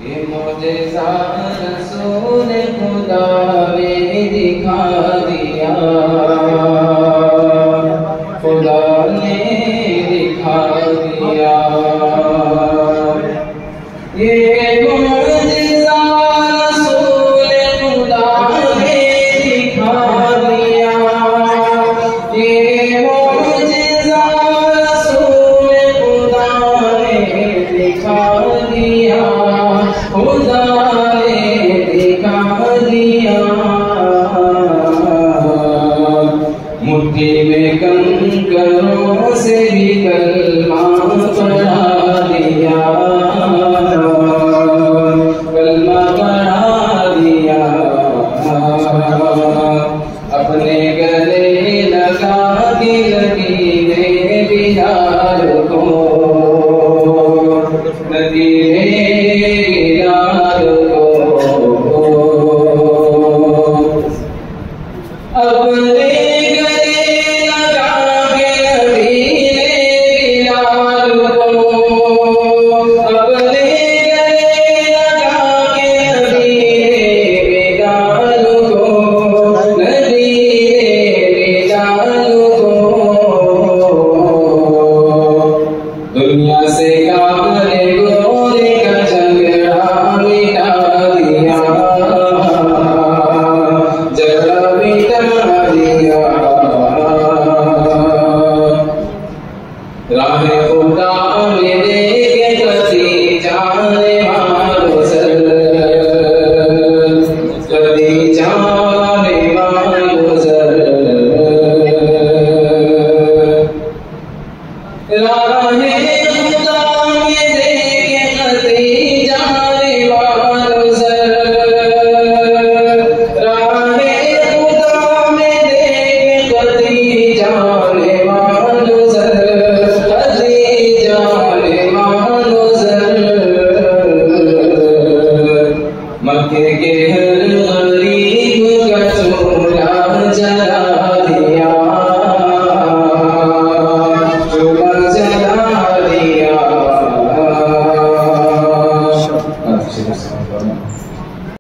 ये मोजेज़ा रसूल खुदा ने दिखा दिया, खुदा ने दिखा दिया। ये मोजेज़ा रसूल खुदा ने दिखा दिया, ये मोजेज़ा रसूल खुदा ने दिखा दिया, खुदा ने दिखा दिया। मुट्ठी में कंकरों से भी कलमा पढ़ा दिया, कलमा पढ़ा दिया। अपने गले लगा के लकीरें बिलाल को, लकीरें बिलाल को। अपने गले लगा के लकीरें बिलाल को, अपने गले लगा के लकीरें बिलाल को, लकीरें बिलाल को। दुनिया से काले गोरे का झगड़ा मिटा दिया, झगड़ा मिटा दिया। राह खुदा में देखे कभी जाने वालों सर, कभी जाने वालों सर। राह खुदा में देखे कभी जाने वालों सर, राह खुदा में देखे कभी जाने वालों सर, कभी जाने वालों सर। मक्के के